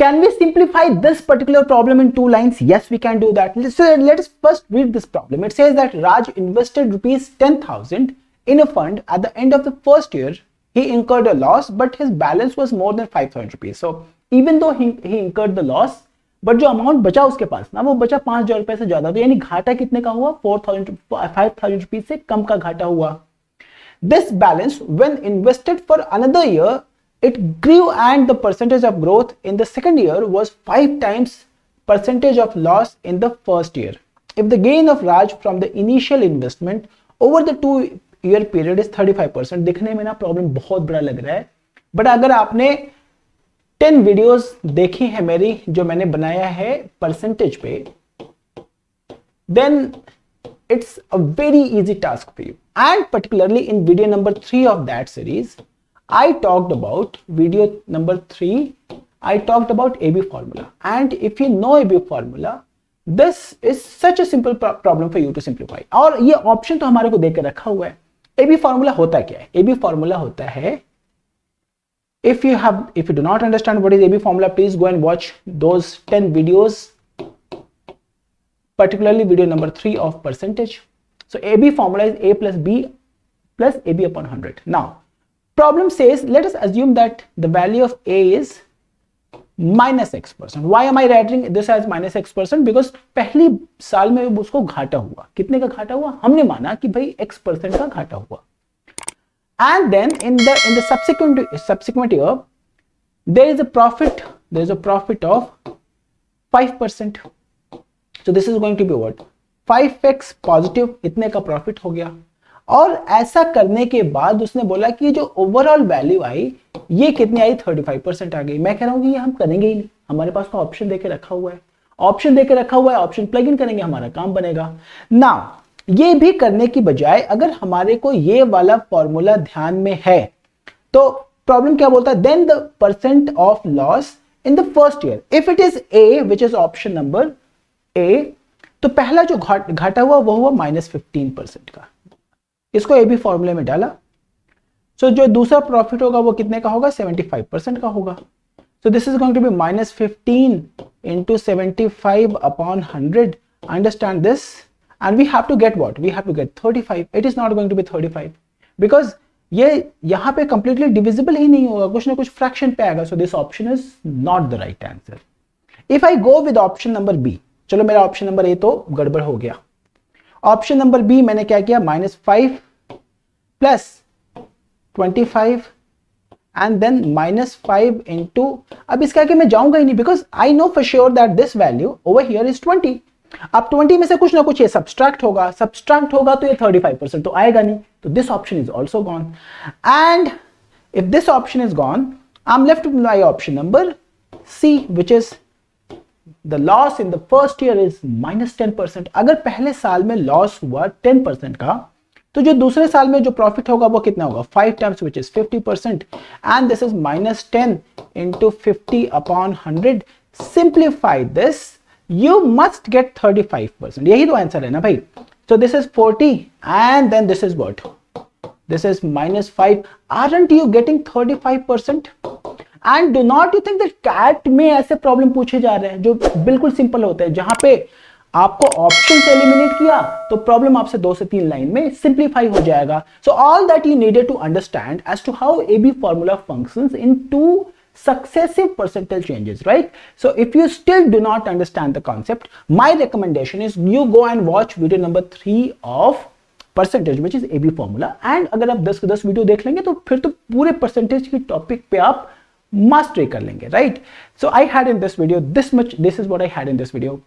Can we simplify this particular problem in 2 lines? Yes, we can do that. So let us first read this problem. It says that Raj invested rupees 10,000 in a fund. At the end of the first year, he incurred a loss, but his balance was more than 5,000 rupees. So even though he incurred the loss, but जो amount बचा उसके पास ना, वो बचा 5,000 रुपए से ज्यादा, तो यानी घाटा कितने का हुआ? 5,000 रुपीज से कम का घाटा हुआ. This balance, when invested for another year, it grew, and the percentage of growth in the second year was 5 times percentage of loss in the first year. If the gain of Raj from the initial investment over the 2-year period is 35%, दिखने में ना problem बहुत बड़ा लग रहा है, but अगर आपने 10 वीडियोस देखी है मेरी जो मैंने बनाया है परसेंटेज पे, then it's a very easy task for you. And particularly in video number 3 of that series, I talked about AB formula. And if you know AB formula, this is such a simple problem for you to simplify. और ये option तो हमारे को देकर रखा हुआ है. AB formula होता क्या है? AB formula होता है, if you do not understand what is AB formula, please go and watch those 10 videos, particularly video number 3 of percentage. So AB formula is A plus B plus AB upon 100. Now, problem says, let us assume that the value of A is minus X%. Why am I writing this as minus X%? Because पहली साल में उसको घाटा हुआ. कितने का घाटा हुआ? हमने माना कि भाई X% का घाटा हुआ. And then in the subsequent year, there is a profit of 5%. So this is going to be what? 5x positive, इतने का प्रॉफिट हो गया. और ऐसा करने के बाद उसने बोला कि जो ओवरऑल वैल्यू आई ये कितनी आई? 35% आ गई. मैं कह रहा हूं कि ये हम करेंगे ही नहीं, हमारे पास तो ऑप्शन देके रखा हुआ है. ऑप्शन प्लग इन करेंगे, हमारा काम बनेगा. ना ये भी करने की बजाय अगर हमारे को ये वाला फॉर्मूला ध्यान में है तो प्रॉब्लम क्या बोलता है? Then the percent of loss in the first year, if it is a which is option number A, तो पहला जो घाटा हुआ वो हुआ -15% का. इसको ए बी फॉर्मूले में डाला. सो जो दूसरा प्रॉफिट होगा वो कितने का होगा? 75% का होगा. So this is going to be -15 into 75 upon 100. Understand this, and we have to get what? We have to get 35. It is not going to be 35 because ये यहां पे completely divisible ही नहीं होगा, कुछ ना कुछ फ्रैक्शन पे आएगा. So this option is not the right answer. If I go with option number B, चलो मेरा ऑप्शन नंबर ए तो गड़बड़ हो गया. ऑप्शन नंबर बी मैंने क्या किया? -5 प्लस 25 एंड देन -5 इंटू, अब इसका कि मैं जाऊंगा ही नहीं because I know for sure that this value over here is 20. अब 20 में से कुछ ना कुछ ये सब्सट्रैक्ट होगा तो ये 35% तो आएगा नहीं. तो this option is also gone. And if this option is gone, I am left with my option number C which is the loss in the first year is -10%. अगर पहले साल में लॉस हुआ 10% का, तो जो दूसरे साल में जो प्रॉफिट होगा वो कितना होगा? 5 times which is 50%, and this is -10 into 50 upon 100. Simplify this, you must get 35%. यही तो आंसर है ना भाई. So this is 40 and then this is what? This is -5. Aren't you getting 35%? And do not you think that CAT में ऐसे problem पूछे जा रहे हैं जो बिल्कुल सिंपल होते हैं, जहां पे आपको ऑप्शन से एलिमिनेट किया तो प्रॉब्लम आपसे 2 से 3 लाइन में सिंप्लीफाई हो जाएगा. So all that you needed to understand as to how AB formula functions in 2 successive percentile changes, right? So if you still do not understand the concept, my recommendation is you go and watch video number 3 of percentage which is AB formula. and अगर आप 10 video देख लेंगे तो फिर तो पूरे percentage की topic पे आप मास्टरी कर लेंगे, right? So I had in this video this much. This is what I had in this video.